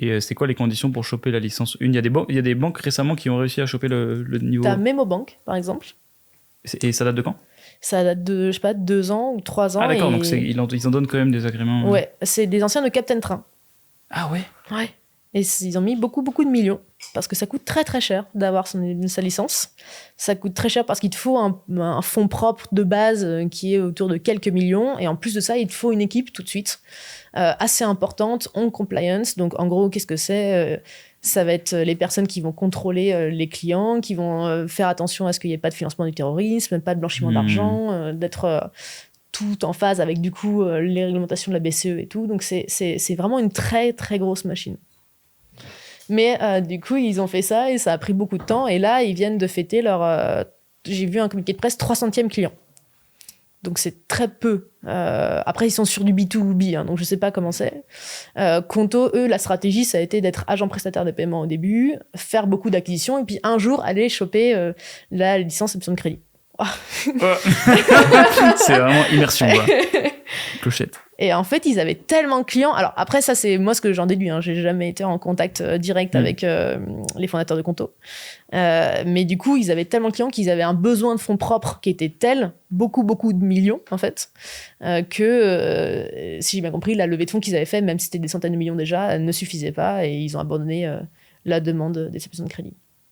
Et c'est quoi les conditions pour choper la licence 1 ? Il y a des banques récemment qui ont réussi à choper le niveau. T'as Memobank, par exemple. Et ça date de quand ? Ça date de, je sais pas, 2 ans ou 3 ans. Ah d'accord, et... donc ils en donnent quand même des agréments. Ouais, c'est des anciens de Captain Train. Ah ouais ? Ouais. Et ils ont mis beaucoup de millions, parce que ça coûte très très cher d'avoir sa licence. Ça coûte très cher parce qu'il te faut un fonds propre de base qui est autour de quelques millions, et en plus de ça, il te faut une équipe tout de suite, assez importante, en compliance. Donc en gros, qu'est-ce que c'est ? Ça va être les personnes qui vont contrôler les clients, qui vont faire attention à ce qu'il n'y ait pas de financement du terrorisme, pas de blanchiment d'argent, d'être tout en phase avec du coup les réglementations de la BCE et tout. Donc c'est vraiment une très très grosse machine. Mais du coup, ils ont fait ça et ça a pris beaucoup de temps. Et là, ils viennent de fêter leur... j'ai vu un communiqué de presse 300e client. Donc, c'est très peu. Après, ils sont sur du B2B, hein, donc je ne sais pas comment c'est. Conto, eux, la stratégie, ça a été d'être agent prestataire de paiement au début, faire beaucoup d'acquisitions et puis un jour, aller choper la licence option de crédit. C'est vraiment immersion, quoi. Clochette. Et en fait, ils avaient tellement de clients. Alors après, ça, c'est moi ce que j'en déduis. Hein. J'ai jamais été en contact direct avec les fondateurs de Conto. Mais du coup, ils avaient tellement de clients qu'ils avaient un besoin de fonds propres qui était tel, beaucoup de millions, en fait, que, si j'ai bien compris, la levée de fonds qu'ils avaient fait, même si c'était des centaines de millions déjà, ne suffisait pas et ils ont abandonné la demande d'exception de crédit.